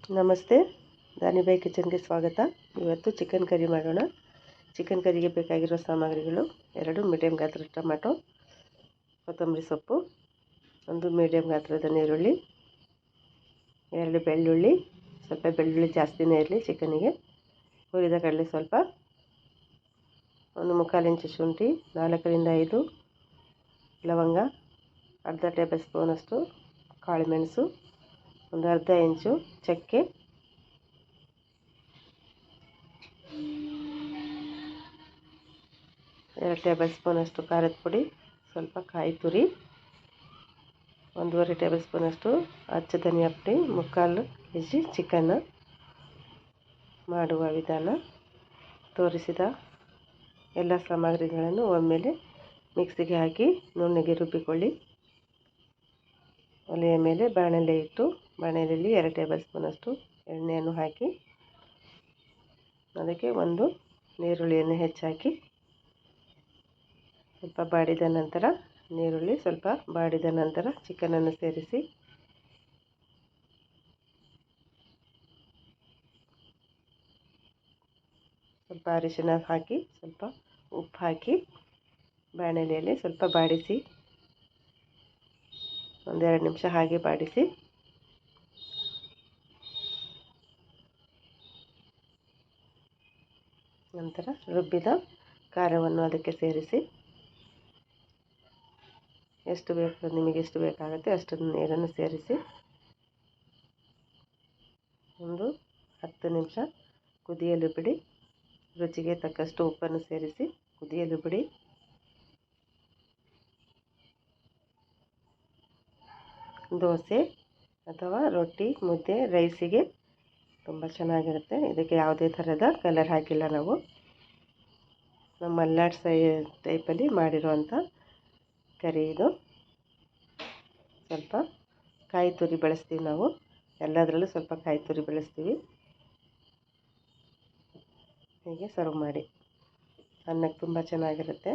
ನಮಸ್ತೆ, ದಾನಿಬಾಯಿ ಕಿಚನ್ಗೆ ಸ್ವಾಗತ. ಇವತ್ತು ಚಿಕನ್ ಕರಿ ಮಾಡೋಣ. ಚಿಕನ್ ಕರಿಗೆ ಬೇಕಾಗಿರೋ ಸಾಮಗ್ರಿಗಳು: 2 ಮೀಡಿಯಮ್ ಗಾತ್ರದ ಟೊಮೆಟೊ, ಕೊತ್ತಂಬರಿ ಸೊಪ್ಪು, 1 ಮೀಡಿಯಮ್ ಗಾತ್ರದ ಈರುಳ್ಳಿ, 2 ಬೆಳ್ಳುಳ್ಳಿ, ಸ್ವಲ್ಪ ಬೆಳ್ಳುಳ್ಳಿ ಜಾಸ್ತಿನೇ ಇರಲಿ ಚಿಕನಿಗೆ, ಹುರಿದ ಕಡಲೆ ಸ್ವಲ್ಪ, 1 ಮುಕ್ಕಾಲು ಇಂಚು ಶುಂಠಿ, 4 ರಿಂದ 5 ಲವಂಗ, ಅರ್ಧ ಟೇಬಲ್ ಸ್ಪೂನಷ್ಟು ಕಾಳುಮೆಣಸು, 1 ಅರ್ಧ ಇಂಚು ಚಕ್ಕೆ, 2 ಟೇಬಲ್ ಸ್ಪೂನಷ್ಟು ಖಾರದ ಪುಡಿ, ಸ್ವಲ್ಪ ಕಾಯಿ ತುರಿ, 1 ಟೇಬಲ್ ಸ್ಪೂನಷ್ಟು ಅಚ್ಚ ಧನಿಯಾ ಪುಡಿ, ಮುಕ್ಕಾಲು ಕೆಜಿ ಚಿಕನ್. ಮಾಡುವ ವಿಧಾನ: ತೋರಿಸಿದ ಎಲ್ಲ ಸಾಮಗ್ರಿಗಳನ್ನು ಒಮ್ಮೆಲೆ ಮಿಕ್ಸಿಗೆ ಹಾಕಿ ನುಣ್ಣಗೆ ರುಬ್ಬಿಕೊಳ್ಳಿ. ಒಲೆಯ ಮೇಲೆ ಬಾಣಲೆ ಇಟ್ಟು ಬಾಣಲೆಯಲ್ಲಿ 2 ಟೇಬಲ್ ಸ್ಪೂನಷ್ಟು ಎಣ್ಣೆಯನ್ನು ಹಾಕಿ ಅದಕ್ಕೆ 1 ಈರುಳ್ಳಿಯನ್ನು ಹೆಚ್ಚಾಕಿ ಸ್ವಲ್ಪ ಬಾಡಿದ ನಂತರ ಈರುಳ್ಳಿ ಸ್ವಲ್ಪ ಬಾಡಿದ ನಂತರ ಚಿಕನನ್ನು ಸೇರಿಸಿ ಸ್ವಲ್ಪ ಅರಿಶಿನ ಹಾಕಿ ಸ್ವಲ್ಪ ಉಪ್ಪು ಹಾಕಿ ಬಾಣಲೆಯಲ್ಲಿ ಸ್ವಲ್ಪ ಬಾಡಿಸಿ 1-2 ನಿಮಿಷ ಹಾಗೆ ಬಾಡಿಸಿ ನಂತರ ರುಬ್ಬಿದ ಖಾರವನ್ನು ಅದಕ್ಕೆ ಸೇರಿಸಿ ನಿಮಗೆ ಎಷ್ಟು ಬೇಕಾಗುತ್ತೆ ಅಷ್ಟು ನೀರನ್ನು ಸೇರಿಸಿ 10 ನಿಮಿಷ ಕುದಿಯಲು ಬಿಡಿ. ರುಚಿಗೆ ತಕ್ಕಷ್ಟು ಉಪ್ಪನ್ನು ಸೇರಿಸಿ ಕುದಿಯಲು ಬಿಡಿ. ದೋಸೆ ಅಥವಾ ರೊಟ್ಟಿ, ಮುದ್ದೆ, ರೈಸಿಗೆ ತುಂಬ ಚೆನ್ನಾಗಿರುತ್ತೆ. ಇದಕ್ಕೆ ಯಾವುದೇ ಥರದ ಕಲರ್ ಹಾಕಿಲ್ಲ ನಾವು. ನಮ್ಮ ಮಲ್ನಾಡು ಟೈಪಲ್ಲಿ ಮಾಡಿರುವಂಥ ಕರಿ ಇದು. ಸ್ವಲ್ಪ ಕಾಯಿ ತುರಿ ಬಳಸ್ತೀವಿ ನಾವು, ಎಲ್ಲದರಲ್ಲೂ ಸ್ವಲ್ಪ ಕಾಯಿ ತುರಿ ಬಳಸ್ತೀವಿ. ಹೀಗೆ ಸರ್ವ್ ಮಾಡಿ, ಅನ್ನಕ್ಕೆ ತುಂಬ ಚೆನ್ನಾಗಿರುತ್ತೆ.